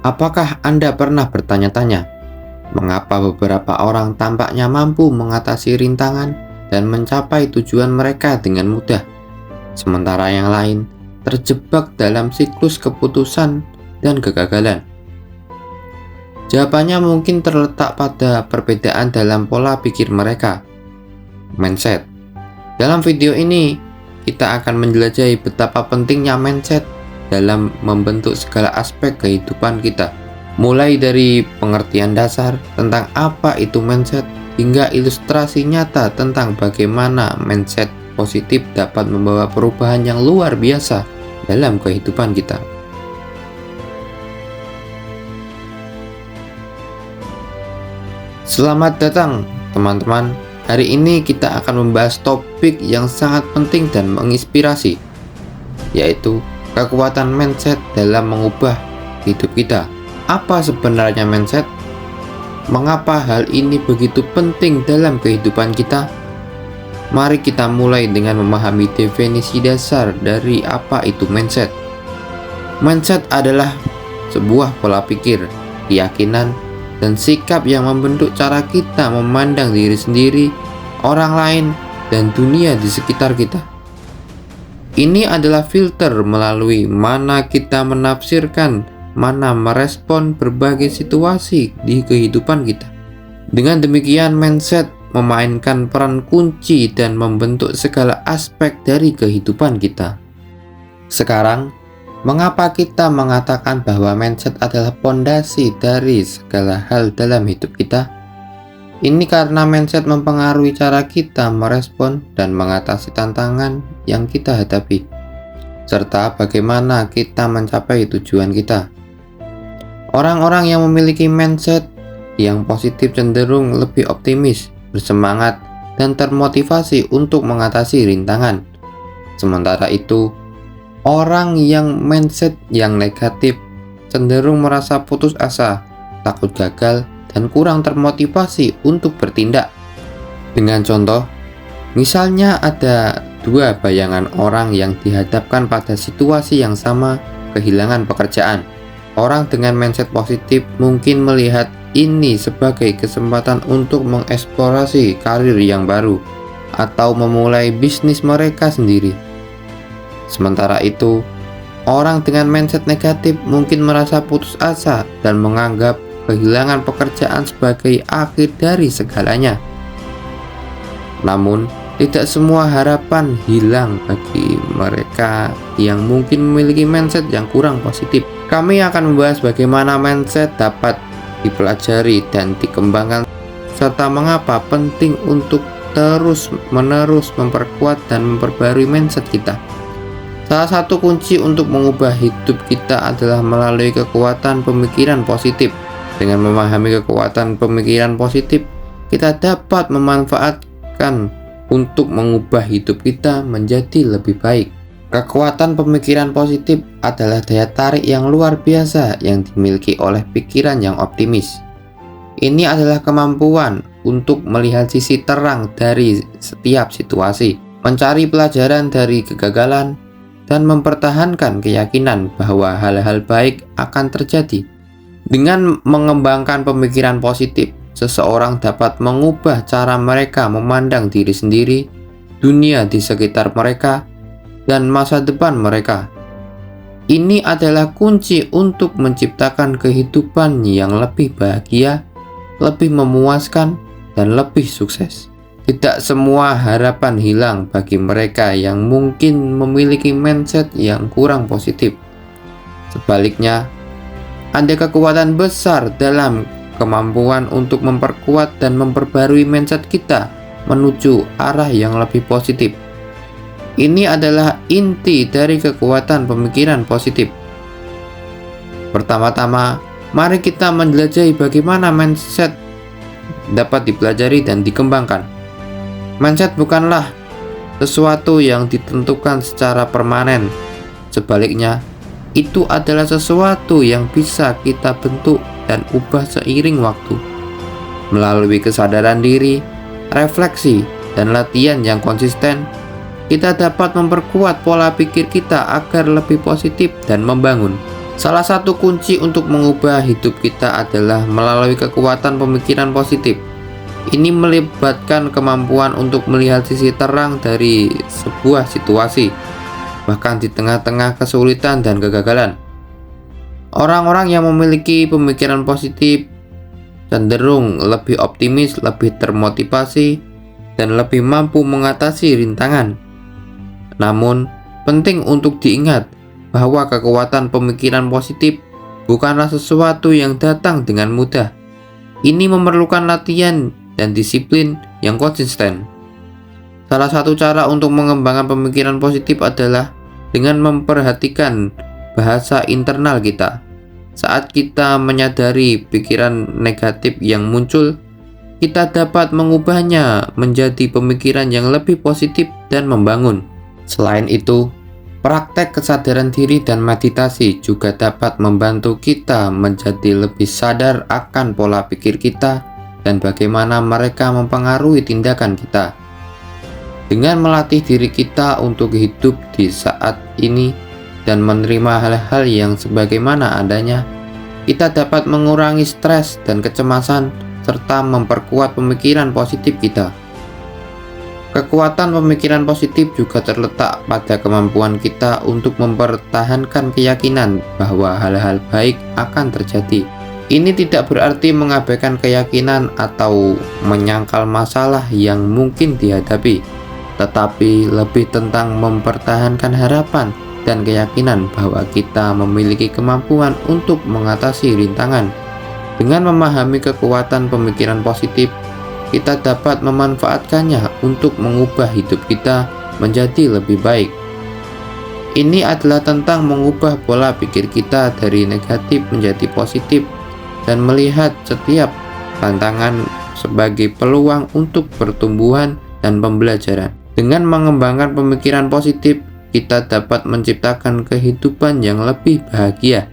Apakah Anda pernah bertanya-tanya, mengapa beberapa orang tampaknya mampu mengatasi rintangan dan mencapai tujuan mereka dengan mudah, sementara yang lain terjebak dalam siklus keputusan dan kegagalan? Jawabannya mungkin terletak pada perbedaan dalam pola pikir mereka, mindset. Dalam video ini, kita akan menjelajahi betapa pentingnya mindset dalam membentuk segala aspek kehidupan kita, mulai dari pengertian dasar tentang apa itu mindset hingga ilustrasi nyata tentang bagaimana mindset positif dapat membawa perubahan yang luar biasa dalam kehidupan kita. Selamat datang teman-teman. Hari ini kita akan membahas topik yang sangat penting dan menginspirasi, yaitu kekuatan mindset dalam mengubah hidup kita. Apa sebenarnya mindset? Mengapa hal ini begitu penting dalam kehidupan kita? Mari kita mulai dengan memahami definisi dasar dari apa itu mindset. Mindset adalah sebuah pola pikir, keyakinan, dan sikap yang membentuk cara kita memandang diri sendiri, orang lain, dan dunia di sekitar kita. Ini adalah filter melalui mana kita menafsirkan, mana merespon berbagai situasi di kehidupan kita. Dengan demikian, mindset memainkan peran kunci dan membentuk segala aspek dari kehidupan kita. Sekarang, mengapa kita mengatakan bahwa mindset adalah pondasi dari segala hal dalam hidup kita? Ini karena mindset mempengaruhi cara kita merespon dan mengatasi tantangan yang kita hadapi, serta bagaimana kita mencapai tujuan kita. Orang-orang yang memiliki mindset yang positif cenderung lebih optimis, bersemangat, dan termotivasi untuk mengatasi rintangan. Sementara itu, orang yang mindset yang negatif cenderung merasa putus asa, takut gagal, dan kurang termotivasi untuk bertindak. Dengan contoh, misalnya ada dua bayangan orang yang dihadapkan pada situasi yang sama, kehilangan pekerjaan. Orang dengan mindset positif mungkin melihat ini sebagai kesempatan untuk mengeksplorasi karir yang baru atau memulai bisnis mereka sendiri. Sementara itu, orang dengan mindset negatif mungkin merasa putus asa dan menganggap kehilangan pekerjaan sebagai akhir dari segalanya. Namun, tidak semua harapan hilang bagi mereka yang mungkin memiliki mindset yang kurang positif. Kami akan membahas bagaimana mindset dapat dipelajari dan dikembangkan, serta mengapa penting untuk terus-menerus memperkuat dan memperbarui mindset kita. Salah satu kunci untuk mengubah hidup kita adalah melalui kekuatan pemikiran positif. Dengan memahami kekuatan pemikiran positif, kita dapat memanfaatkan untuk mengubah hidup kita menjadi lebih baik. Kekuatan pemikiran positif adalah daya tarik yang luar biasa yang dimiliki oleh pikiran yang optimis. Ini adalah kemampuan untuk melihat sisi terang dari setiap situasi, mencari pelajaran dari kegagalan, dan mempertahankan keyakinan bahwa hal-hal baik akan terjadi. Dengan mengembangkan pemikiran positif, seseorang dapat mengubah cara mereka memandang diri sendiri, dunia di sekitar mereka, dan masa depan mereka. Ini adalah kunci untuk menciptakan kehidupan yang lebih bahagia, lebih memuaskan, dan lebih sukses. Tidak semua harapan hilang bagi mereka yang mungkin memiliki mindset yang kurang positif. Sebaliknya, ada kekuatan besar dalam kemampuan untuk memperkuat dan memperbarui mindset kita menuju arah yang lebih positif. Ini adalah inti dari kekuatan pemikiran positif. Pertama-tama, mari kita menjelajahi bagaimana mindset dapat dipelajari dan dikembangkan. Mindset bukanlah sesuatu yang ditentukan secara permanen. Sebaliknya, itu adalah sesuatu yang bisa kita bentuk dan ubah seiring waktu. Melalui kesadaran diri, refleksi, dan latihan yang konsisten, kita dapat memperkuat pola pikir kita agar lebih positif dan membangun. Salah satu kunci untuk mengubah hidup kita adalah melalui kekuatan pemikiran positif. Ini melibatkan kemampuan untuk melihat sisi terang dari sebuah situasi, bahkan di tengah-tengah kesulitan dan kegagalan. Orang-orang yang memiliki pemikiran positif cenderung lebih optimis, lebih termotivasi, dan lebih mampu mengatasi rintangan. Namun, penting untuk diingat bahwa kekuatan pemikiran positif bukanlah sesuatu yang datang dengan mudah. Ini memerlukan latihan dan disiplin yang konsisten. Salah satu cara untuk mengembangkan pemikiran positif adalah dengan memperhatikan bahasa internal kita. Saat kita menyadari pikiran negatif yang muncul, kita dapat mengubahnya menjadi pemikiran yang lebih positif dan membangun. Selain itu, praktek kesadaran diri dan meditasi juga dapat membantu kita menjadi lebih sadar akan pola pikir kita dan bagaimana mereka mempengaruhi tindakan kita. Dengan melatih diri kita untuk hidup di saat ini dan menerima hal-hal yang sebagaimana adanya, kita dapat mengurangi stres dan kecemasan serta memperkuat pemikiran positif kita. Kekuatan pemikiran positif juga terletak pada kemampuan kita untuk mempertahankan keyakinan bahwa hal-hal baik akan terjadi. Ini tidak berarti mengabaikan keyakinan atau menyangkal masalah yang mungkin dihadapi, tetapi lebih tentang mempertahankan harapan dan keyakinan bahwa kita memiliki kemampuan untuk mengatasi rintangan. Dengan memahami kekuatan pemikiran positif, kita dapat memanfaatkannya untuk mengubah hidup kita menjadi lebih baik. Ini adalah tentang mengubah pola pikir kita dari negatif menjadi positif dan melihat setiap tantangan sebagai peluang untuk pertumbuhan dan pembelajaran. Dengan mengembangkan pemikiran positif, kita dapat menciptakan kehidupan yang lebih bahagia,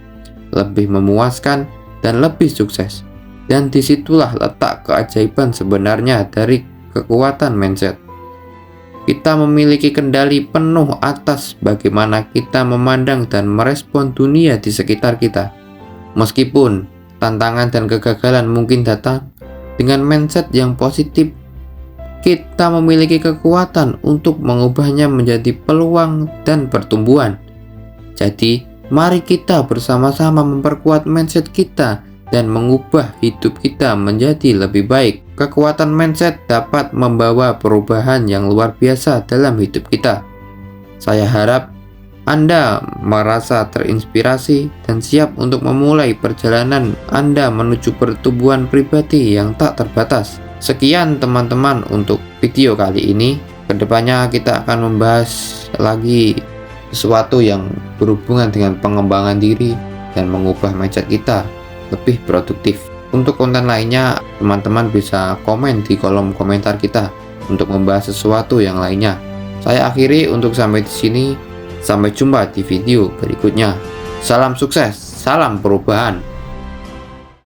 lebih memuaskan, dan lebih sukses. Dan disitulah letak keajaiban sebenarnya dari kekuatan mindset. Kita memiliki kendali penuh atas bagaimana kita memandang dan merespon dunia di sekitar kita. Meskipun tantangan dan kegagalan mungkin datang, dengan mindset yang positif, kita memiliki kekuatan untuk mengubahnya menjadi peluang dan pertumbuhan. Jadi, mari kita bersama-sama memperkuat mindset kita dan mengubah hidup kita menjadi lebih baik. Kekuatan mindset dapat membawa perubahan yang luar biasa dalam hidup kita. Saya harap Anda merasa terinspirasi dan siap untuk memulai perjalanan Anda menuju pertumbuhan pribadi yang tak terbatas. Sekian teman-teman untuk video kali ini. Kedepannya kita akan membahas lagi sesuatu yang berhubungan dengan pengembangan diri dan mengubah mindset kita lebih produktif. Untuk konten lainnya, teman-teman bisa komen di kolom komentar kita untuk membahas sesuatu yang lainnya. Saya akhiri untuk sampai di sini. Sampai jumpa di video berikutnya. Salam sukses, salam perubahan.